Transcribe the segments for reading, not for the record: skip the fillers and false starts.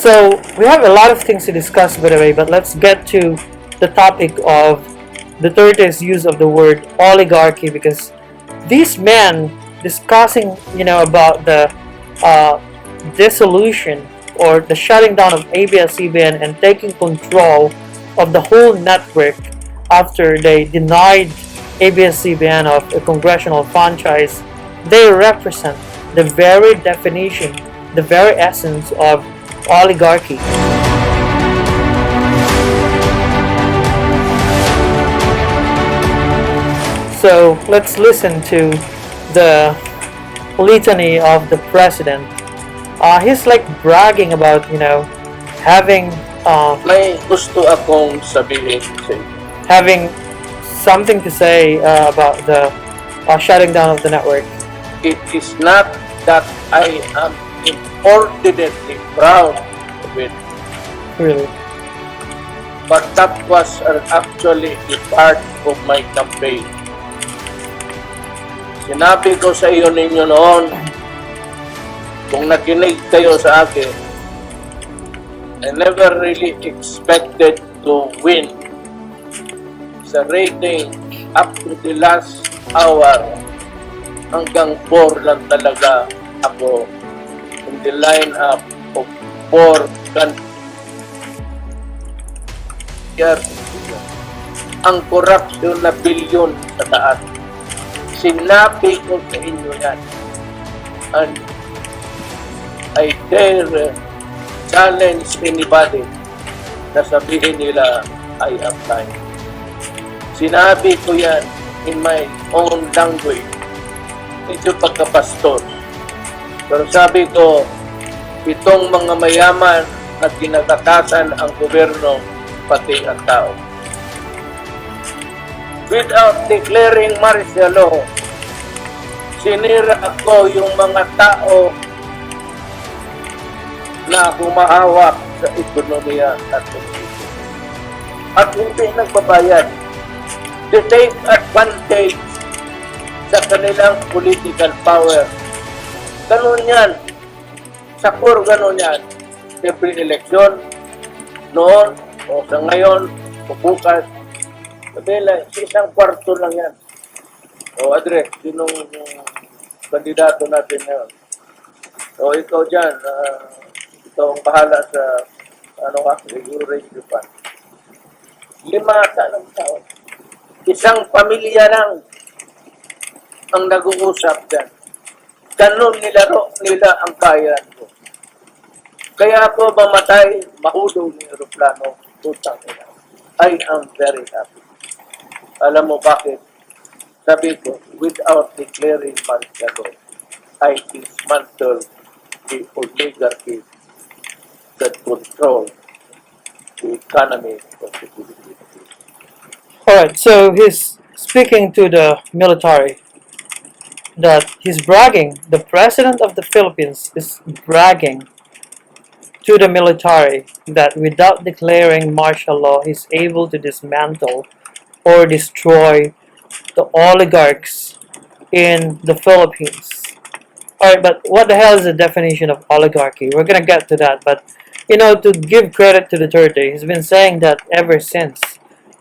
So we have a lot of things to discuss, by the way, but let's get to the topic of Duterte's use of the word oligarchy, because these men discussing, about the uh, dissolution or the shutting down of ABS-CBN and taking control of the whole network after they denied ABS-CBN of a congressional franchise, they represent the very definition, the very essence of oligarchy. So let's listen to the litany of the president. He's like bragging about, having May gusto akong sabihin sa inyo. having something to say about the shutting down of the network. It is not that I am inordinately proud of it, Really. but that was actually a part of my campaign. Sinabi ko sa iyo ninyo noon, kung nakinig kayo sa akin, I never really expected to win sa rating up to the last hour. Hanggang 4 lang talaga ako in the lineup of 4 candidates. Ang corruption na bilyon sa taas. Sinabi ko sa inyo yan. And I dare challenge anybody na sabihin nila I am lying. Sinabi ko yan in my own language. Medyo pagkapastor. Pero sabi ko, itong mga mayaman na kinatakasan ang gobyerno, pati ang tao. Without declaring martial law, sinira ako yung mga tao na humahawak sa ekonomiya at politika. At hindi nagbabayad. They take advantage sa kanilang political power. Ganun yan. Sa core, ganun yan. Every election, noon, o sa ngayon, o bukas, sabihin, isang kwarto lang yan. O, Adre, sinong kandidato natin ngayon? O, ikaw dyan, ikaw ang bahala sa, siguro raise the fund. 5 ng tao. Isang pamilya lang ang nag-uusap dyan. Ganun nilaro nila ang bayan ko. Kaya ako mamatay, mahulog ng aeroplano, tutang nila. I am very happy. Alam mo bakit? Sabi ko, without declaring martial law, I dismantle the oligarchy that control the economy of the Philippines. Alright, so he's speaking to the military, that he's bragging, the president of the Philippines is bragging to the military that without declaring martial law, he's able to dismantle or destroy the oligarchs in the Philippines. Alright, but what the hell is the definition of oligarchy? We're gonna get to that, but to give credit to Duterte, he's been saying that ever since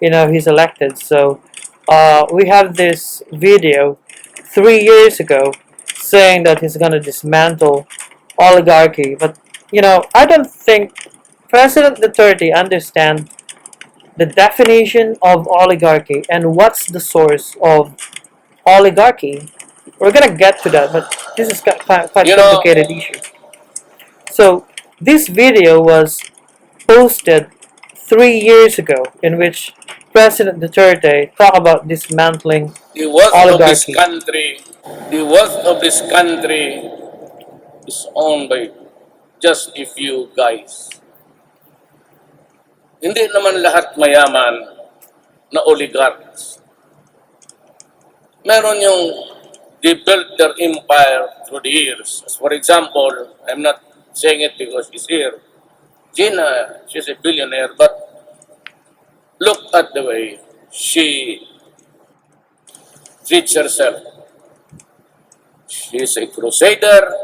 he's elected. So we have this video 3 years ago saying that he's gonna dismantle oligarchy, but I don't think President Duterte understands the definition of oligarchy and what's the source of oligarchy. We're gonna get to that, but this is quite complicated issue. So this video was posted 3 years ago, in which President Duterte talked about dismantling The wealth oligarchy. the wealth of this country is owned by just a few guys. Hindi naman lahat mayaman na oligarchs. Meron yung they built their empire through the years. As for example, I'm not saying it because she's here. Gina, she's a billionaire, but look at the way she treats herself. She's a crusader,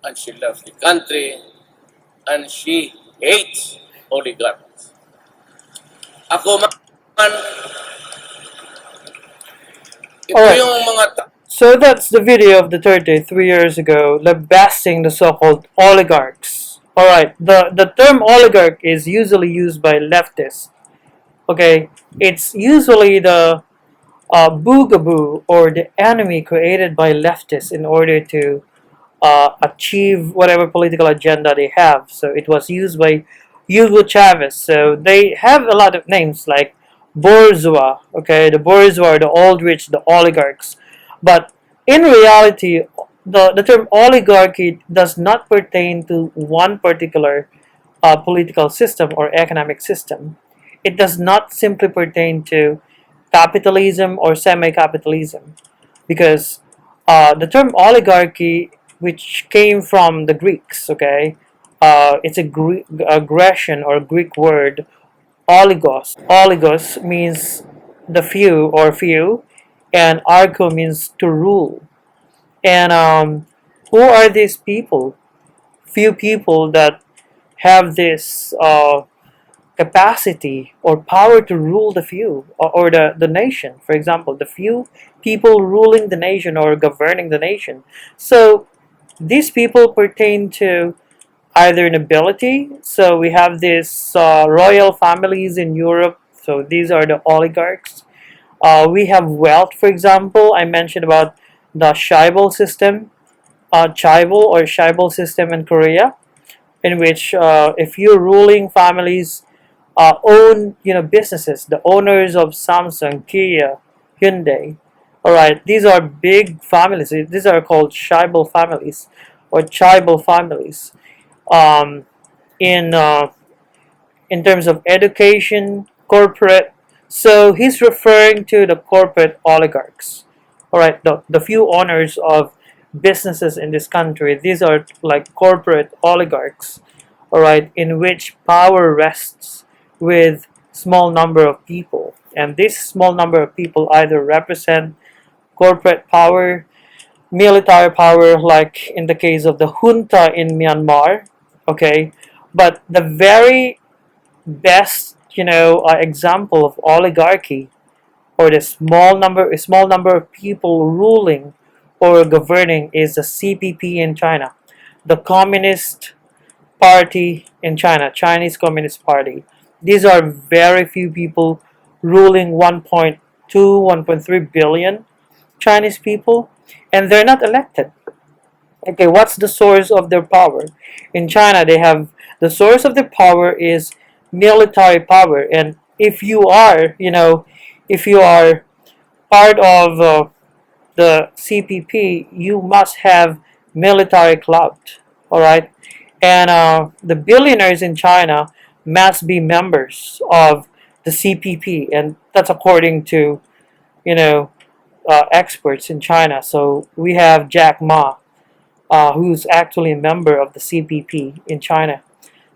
and she left the country and she hates oligarchs. Ako man, ito Alright, yung mga so that's the video of Duterte 3 years ago, lambasting the so-called oligarchs. Alright, the term oligarch is usually used by leftists. Okay, it's usually the boogaboo or the enemy created by leftists in order to achieve whatever political agenda they have. So it was used by Hugo Chavez. So they have a lot of names like bourgeois, okay, the bourgeois, the old rich, the oligarchs. But in reality, the term oligarchy does not pertain to one particular political system or economic system. It does not simply pertain to capitalism or semi-capitalism, because the term oligarchy, which came from the Greeks, okay, it's a Greek aggression or Greek word, oligos. Oligos means the few or few, and archo means to rule. And who are these people? Few people that have this capacity or power to rule the few, or the nation. For example, the few people ruling the nation or governing the nation. So these people pertain to either nobility. So we have these royal families in Europe. So these are the oligarchs. We have wealth, for example. I mentioned about the Shaibal system, Chaibal or Shaibal system in Korea, in which if you're ruling families own businesses, the owners of Samsung, Kia, Hyundai. All right, these are big families. These are called Shaibal families or Chaibal families. Um, in in terms of education, corporate. So he's referring to the corporate oligarchs. All right, the few owners of businesses in this country. These are like corporate oligarchs. All right, in which power rests with small number of people, and this small number of people either represent corporate power, military power, like in the case of the junta in Myanmar. Okay, but the very best example of oligarchy, or the small number of people ruling or governing, is the CPP in China, the Communist Party in China, Chinese Communist Party. These are very few people ruling 1.2, 1.3 billion Chinese people, and they're not elected. Okay, what's the source of their power? In China, they have the source of their power is military power, and if you are part of the CPP, you must have military clout. All right, and the billionaires in China must be members of the CPP, and that's according to you know experts in China. So we have Jack Ma, who's actually a member of the CPP in China.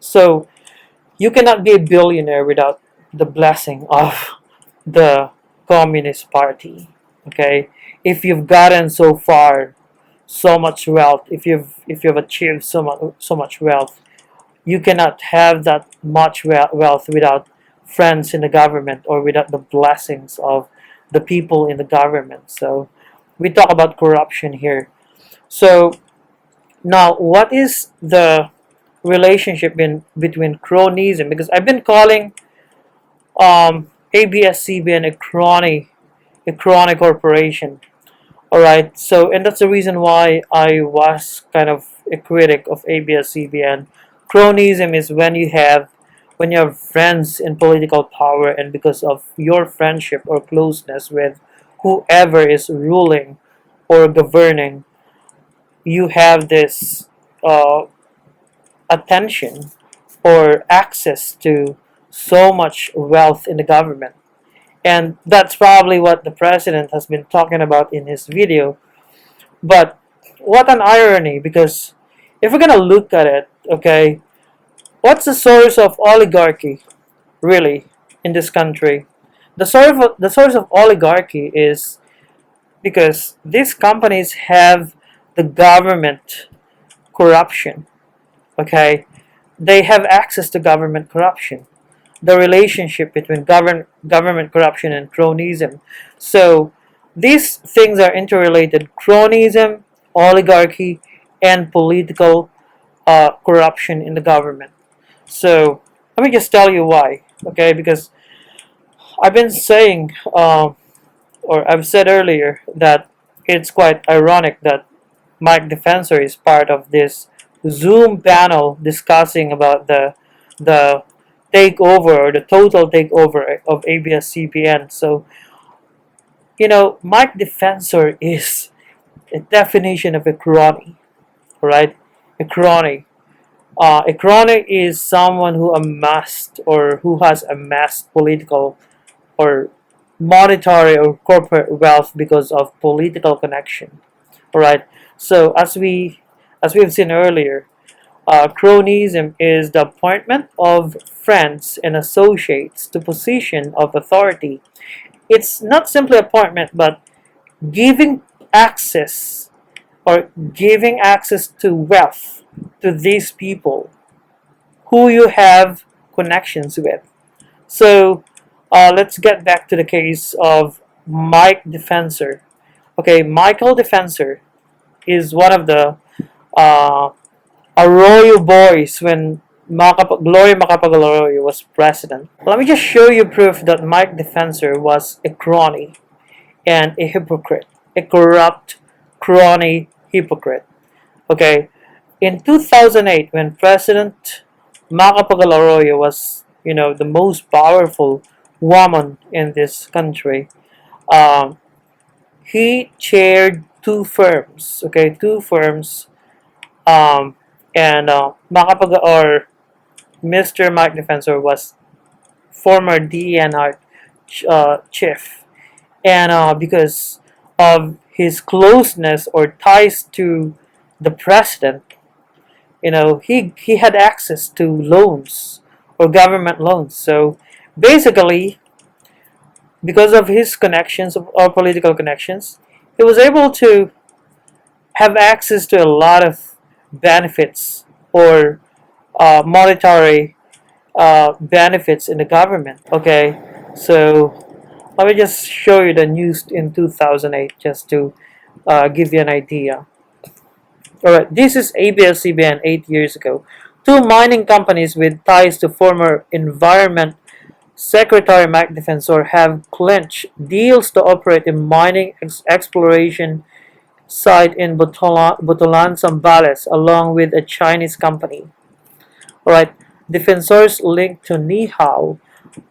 So you cannot be a billionaire without the blessing of the Communist Party. Okay, if you've gotten so far, so much wealth, if you've achieved so much wealth, you cannot have that much wealth without friends in the government or without the blessings of the people in the government. So we talk about corruption here. So now, what is the relationship between cronyism? Because I've been calling ABS-CBN a crony corporation. All right. So, and that's the reason why I was kind of a critic of ABS-CBN. Cronyism is when you have friends in political power, and because of your friendship or closeness with whoever is ruling or governing, you have this uh, attention or access to so much wealth in the government. And that's probably what the president has been talking about in his video. But what an irony, because if we're going to look at it, okay, what's the source of oligarchy really in this country? The source of oligarchy is because these companies have the government corruption. Okay, they have access to government corruption, the relationship between government corruption and cronyism. So these things are interrelated: cronyism, oligarchy, and political corruption in the government. So let me just tell you why, okay? Because I've been saying, or I've said earlier, that it's quite ironic that Mike Defensor is part of this Zoom panel discussing about the takeover or the total takeover of ABS-CBN. So Mike Defensor is a definition of a crony, right? A crony. A crony is someone who amassed or who has amassed political or monetary or corporate wealth because of political connection. All right. So as we've seen earlier, cronyism is the appointment of friends and associates to position of authority. It's not simply appointment, but giving access giving access to wealth to these people who you have connections with. So let's get back to the case of Mike Defensor. Okay, Michael Defensor is one of the uh, Arroyo boys when Gloria Macapagal-Arroyo was president. Let me just show you proof that Mike Defensor was a crony and a hypocrite, a corrupt crony hypocrite. Okay, in 2008, when President Macapagal-Arroyo was, the most powerful woman in this country, um, he chaired two firms. Okay, two firms, and or Mr. Mike Defensor was former DENR chief, and because of his closeness or ties to the president, he had access to loans or government loans. So basically, because of his connections or political connections, he was able to have access to a lot of benefits or monetary benefits in the government. Okay, so let me just show you the news in 2008 just to give you an idea. Alright, this is ABS-CBN 8 years ago. Two mining companies with ties to former Environment Secretary Mike Defensor have clinched deals to operate a mining exploration site in Butulan, Zambales, along with a Chinese company. Alright, Defensor's link to Nihao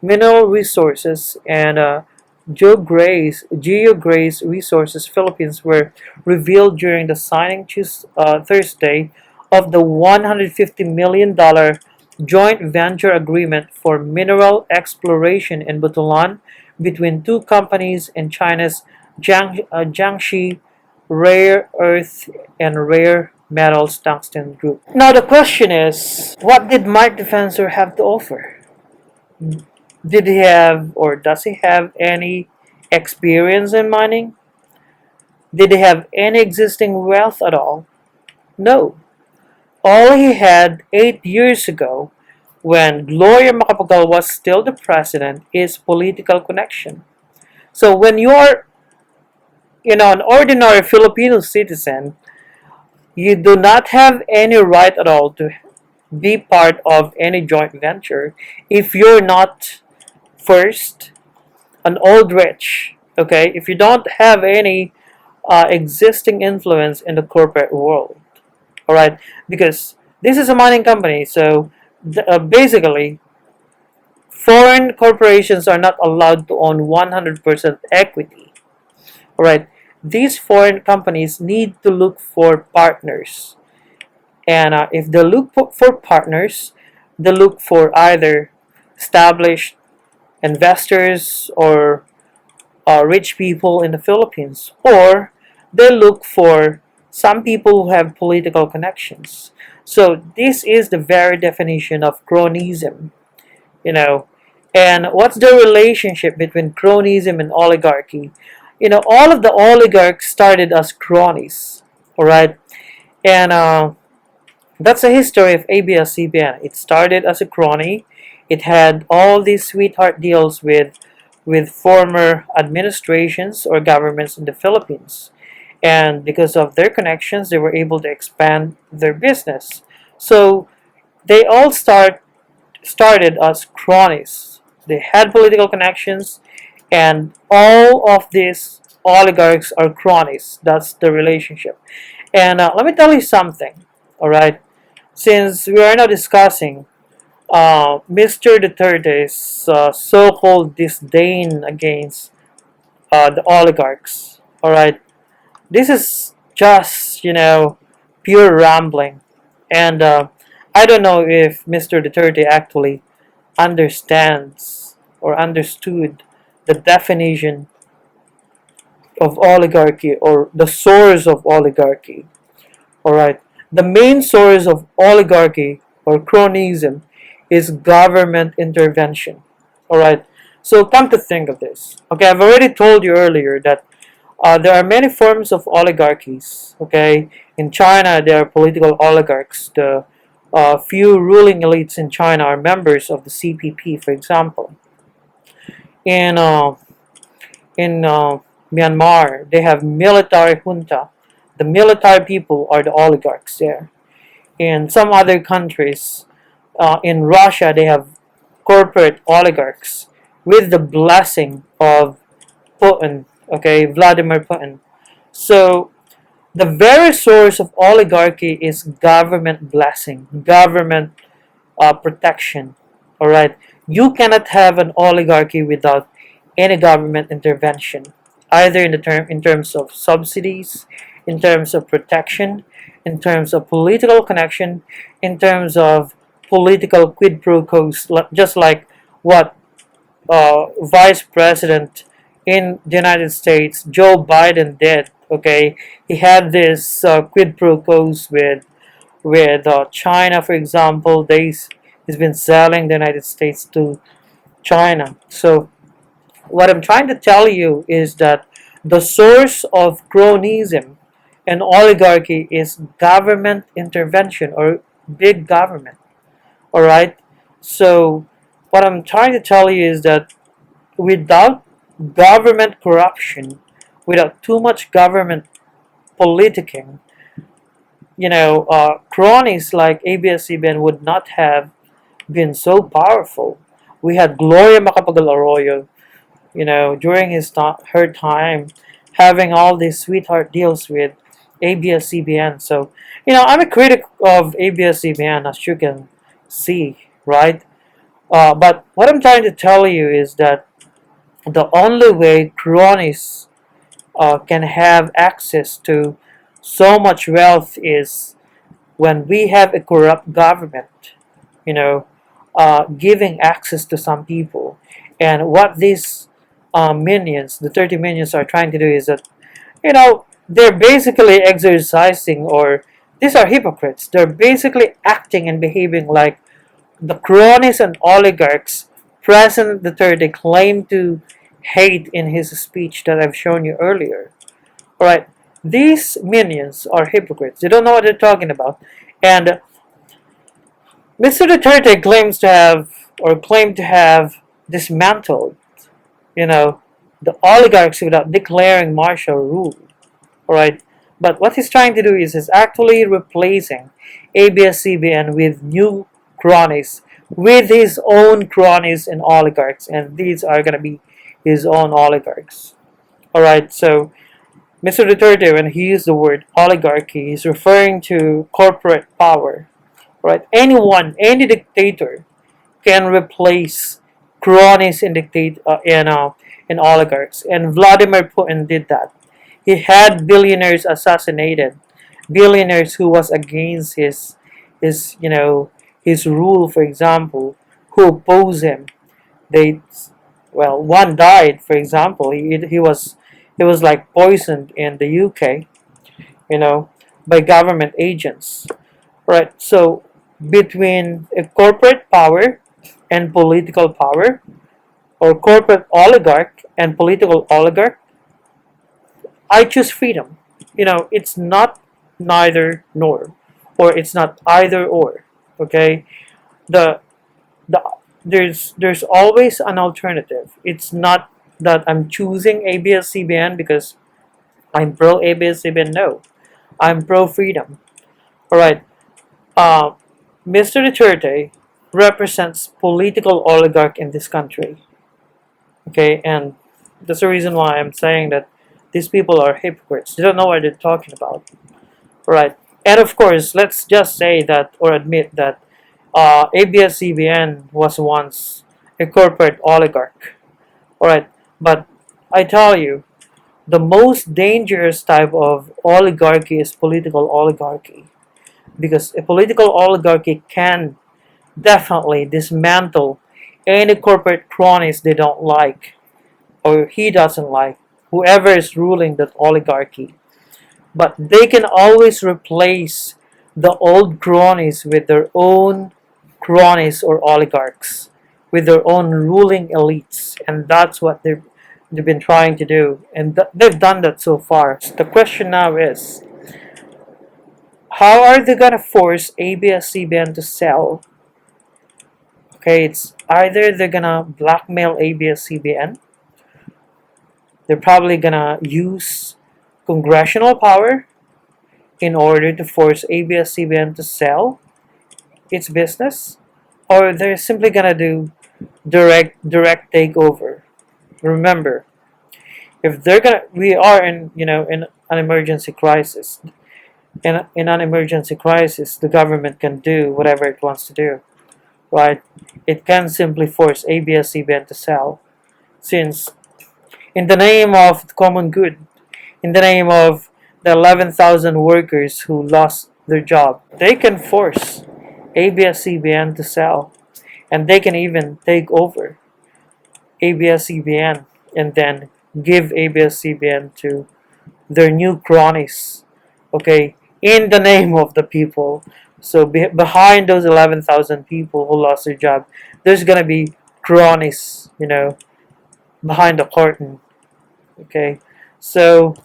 Mineral Resources and GeoGrace Resources Philippines were revealed during the signing Thursday of the $150 million joint venture agreement for mineral exploration in Butulan between two companies in China's Jiangxi Rare Earth and Rare Metals Tungsten Group. Now the question is, what did Mike Defensor have to offer? Did he have or does he have any experience in mining? Did he have any existing wealth at all? No. All he had 8 years ago, when Gloria Macapagal was still the president, is political connection. So when you're an ordinary Filipino citizen, you do not have any right at all to be part of any joint venture if you're not first an old rich. Okay, if you don't have any existing influence in the corporate world. All right, because this is a mining company, so basically foreign corporations are not allowed to own 100% equity. All right, these foreign companies need to look for partners, and if they look for partners, they look for either established investors or rich people in the Philippines, or they look for some people who have political connections. So this is the very definition of cronyism, And what's the relationship between cronyism and oligarchy? All of the oligarchs started as cronies, all right? And That's the history of ABS-CBN. It started as a crony. It had all these sweetheart deals with former administrations or governments in the Philippines. And because of their connections, they were able to expand their business. So they all started as cronies. They had political connections, and all of these oligarchs are cronies. That's the relationship. And let me tell you something, all right? Since we are now discussing Mr. Duterte's so-called disdain against the oligarchs, all right, this is just pure rambling, and I don't know if Mr. Duterte actually understands or understood the definition of oligarchy or the source of oligarchy. All right, the main source of oligarchy or cronyism is government intervention. All right, so come to think of this. Okay, I've already told you earlier that there are many forms of oligarchies. Okay, in China there are political oligarchs. The few ruling elites in China are members of the CPP, for example. In Myanmar, they have military junta. The military people are the oligarchs there. In some other countries, in Russia, they have corporate oligarchs with the blessing of Putin, okay, Vladimir Putin. So the very source of oligarchy is government blessing, government protection. All right, you cannot have an oligarchy without any government intervention, either in terms of subsidies, in terms of protection, in terms of political connection, in terms of political quid pro quos, just like what Vice President in the United States, Joe Biden, did. Okay, he had this quid pro quos with China, for example. He's been selling the United States to China. So what I'm trying to tell you is that the source of cronyism and oligarchy is government intervention or big government. All right. So what I'm trying to tell you is that without government corruption, without too much government politicking, cronies like ABS-CBN would not have been so powerful. We had Gloria Macapagal Arroyo, during her time, having all these sweetheart deals with ABS-CBN. So, I'm a critic of ABS-CBN, as you can see, right? But what I'm trying to tell you is that the only way cronies can have access to so much wealth is when we have a corrupt government, you know, giving access to some people. And what these minions, the 30 minions, are trying to do is that, they're basically exercising, or these are hypocrites. They're basically acting and behaving like the cronies and oligarchs President Duterte claimed to hate in his speech that I've shown you earlier. Alright, these minions are hypocrites. They don't know what they're talking about. And Mr. Duterte claimed to have dismantled, the oligarchs without declaring martial rule. Alright, but what he's trying to do is actually replacing ABS-CBN with new cronies, with his own cronies and oligarchs, and these are going to be his own oligarchs. Alright, so Mr. Duterte, when he used the word oligarchy, he's referring to corporate power. Right? Any dictator can replace cronies and oligarchs, and Vladimir Putin did that. He had billionaires assassinated, billionaires who was against his rule, for example, who opposed him. One died, for example. He was like poisoned in the UK, by government agents. Right. So between a corporate power and political power, or corporate oligarch and political oligarch, I choose freedom. It's not neither nor. or it's not either or. Okay, the the there's always an alternative. It's not that I'm choosing ABS-CBN because I'm pro ABS-CBN. No, I'm pro freedom. All right. Uh, Mr. Duterte represents political oligarch in this country. Okay, and that's the reason why I'm saying that these people are hypocrites. They don't know what they're talking about. Right. And of course, let's just say that or admit that ABS-CBN was once a corporate oligarch. All right. But I tell you, the most dangerous type of oligarchy is political oligarchy, because a political oligarchy can definitely dismantle any corporate cronies they don't like or he doesn't like, whoever is ruling that oligarchy. But they can always replace the old cronies with their own cronies or oligarchs, with their own ruling elites, and that's what they've been trying to do, and they've done that so far. The question now is, how are they gonna force ABS-CBN to sell? Okay, it's either they're gonna blackmail ABS-CBN, they're probably gonna use congressional power in order to force ABS-CBN to sell its business, or they're simply gonna do direct takeover. Remember, if they're gonna, we are in in an emergency crisis. In an emergency crisis, the government can do whatever it wants to do, right? It can simply force ABS-CBN to sell, since in the name of the common good, in the name of the 11,000 workers who lost their job, they can force ABS-CBN to sell, and they can even take over ABS-CBN and then give ABS-CBN to their new cronies, okay, in the name of the people. So behind those 11,000 people who lost their job, there's gonna be cronies, behind the curtain, okay. So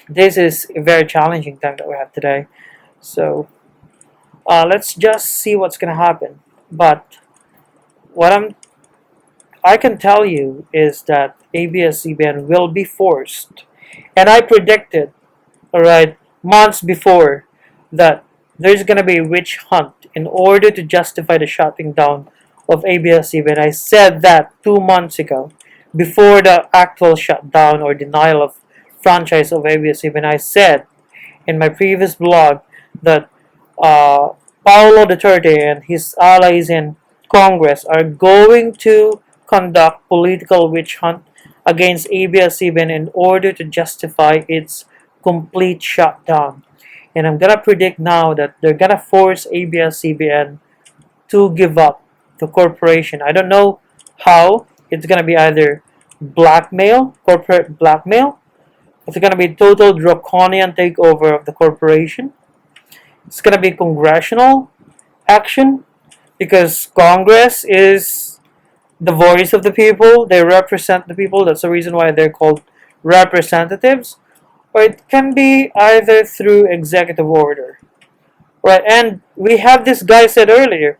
this is a very challenging time that we have today. So let's just see what's gonna happen. But what I can tell you is that ABS-CBN will be forced, and I predicted, all right, months before, that there's gonna be a witch hunt in order to justify the shutting down of ABS-CBN. I said that 2 months ago, before the actual shutdown or denial of franchise of ABS-CBN. I said in my previous blog that Paulo Duterte and his allies in Congress are going to conduct political witch hunt against ABS-CBN in order to justify its complete shutdown. And I'm gonna predict now that they're gonna force ABS-CBN to give up the corporation. I don't know how. It's gonna be either blackmail, corporate blackmail. It's gonna be total draconian takeover of the corporation. It's gonna be congressional action, because Congress is the voice of the people. They represent the people. That's the reason why they're called representatives. Or it can be either through executive order, right? And we have this guy said earlier,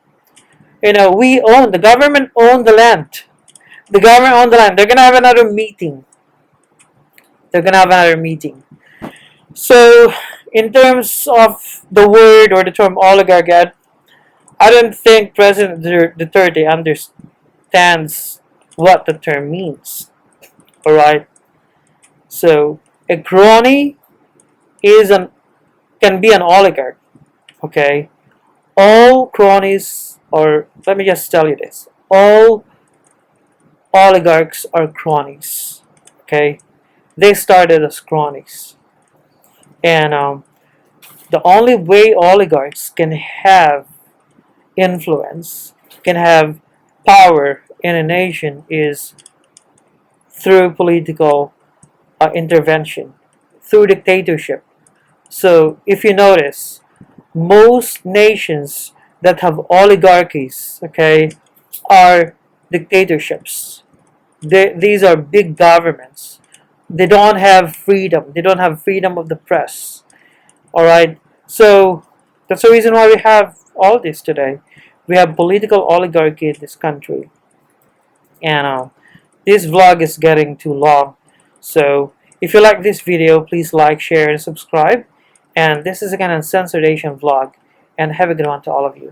we own, the government own the land. The government own the land. They're gonna have another meeting. So, in terms of the word or the term oligarch, I don't think President Duterte understands what the term means. All right. So, a crony can be an oligarch. Okay. All cronies, or let me just tell you this: all oligarchs are cronies. Okay. They started as cronies, and the only way oligarchs can have influence, can have power in a nation, is through political intervention, through dictatorship. So if you notice, most nations that have oligarchies, okay, are dictatorships. These are big governments. They don't have freedom. They don't have freedom of the press. All right. So That's the reason why we have all this today. We have political oligarchy in this country. And this vlog is getting too long. So if you like this video, please like, share, and subscribe. And this is again a censoration vlog. And have a good one to all of you.